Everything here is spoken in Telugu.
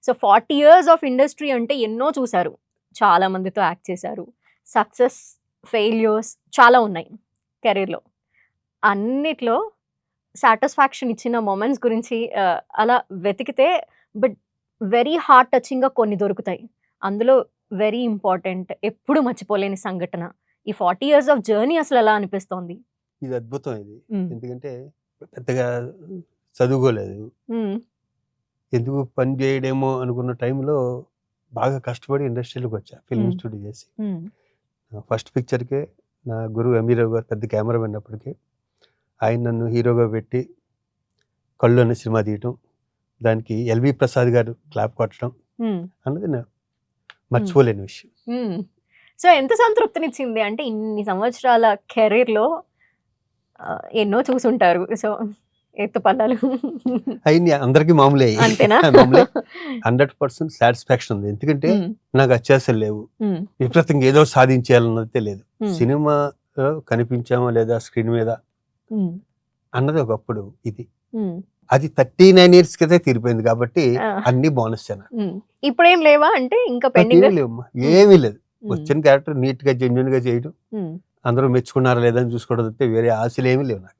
సో 40 ఇయర్స్ ఆఫ్ ఇండస్ట్రీ అంటే ఎన్నో చూసారు. చాలా మందితో యాక్ట్ చేశారు. సక్సెస్, ఫెయిల్యూర్స్ చాలా ఉన్నాయి కెరీర్‌లో. అన్నిట్లో సాటిస్ఫాక్షన్ ఇచ్చిన మొమెంట్స్ గురించి అలా వెతికితే బట్ వెరీ హార్ట్ టచింగ్‌గా కొన్ని దొరుకుతాయి. అందులో వెరీ ఇంపార్టెంట్ ఎప్పుడు మర్చిపోలేని సంఘటన. ఈ 40 ఇయర్స్ ఆఫ్ జర్నీ అసలెలా అనిపిస్తోంది? ఇది అద్భుతం ఇది. హ్మ్. ఎందుకంటే పెద్దగా చదువుకోలేదు. హ్మ్. ఎందుకు పని చేయడేమో అనుకున్న టైంలో బాగా కష్టపడి ఇండస్ట్రీలోకొచ్చా. ఫిల్మ్ హ్మ్. స్టడీ చేసి. హ్మ్. ఫస్ట్ పిక్చర్‌కే నా గురువు ఎంవీరావు గారు పెద్ద కెమెరామెన్ అప్పటికి. ఆయన నన్ను హీరోగా పెట్టి 'కళ్ళు' అనే సినిమా తీయటం. దానికి ఎల్‌వి ప్రసాద్ గారు క్లాప్ కొట్టడం హ్మ్. అన్నది మర్చిపోలేని విషయం. హ్మ్. సో ఎంత సంతృప్తినిచ్చింది? అంటే ఇన్ని సంవత్సరాల కెరీర్‌లో ఎన్నో చూసుంటారు. సో ఎత్తుపల్లాలు. అయన్నీ అందరికీ మామూలే. అంతేనా? మామూలే. 100% సాటిస్ఫాక్షన్ ఉంది. ఎందుకంటే హ్మ్. నాకు అత్యాశలు లేవు. హ్మ్. విపరీతంగా ఏదో సాధించేయాలన్నదే లేదు. హ్మ్. సినిమాలో కనిపించామా లేదా స్క్రీన్ మీద హ్మ్. అన్నది ఒకప్పుడు ఇది. హ్మ్. అది 39 ఇయర్స్ క్రితే తీరిపోయింది కాబట్టి ఆ! అన్నీ బోనస్సే నాకు. హ్మ్. ఇప్పుడేం లేవా? అంటే ఇంకా పెండింగ్? నాకేమీ లేవమ్మా. హ్మ్. ఏమీ లేదు. హ్మ్. వచ్చిన క్యారెక్టర్ నీట్‌గా జెన్యూన్‌గా చేయడం. హ్మ్. అందరూ మెచ్చుకున్నారా లేదా అని చూసుకోవడం తప్పితే వేరే ఆశలేమీ లేవు నాకు.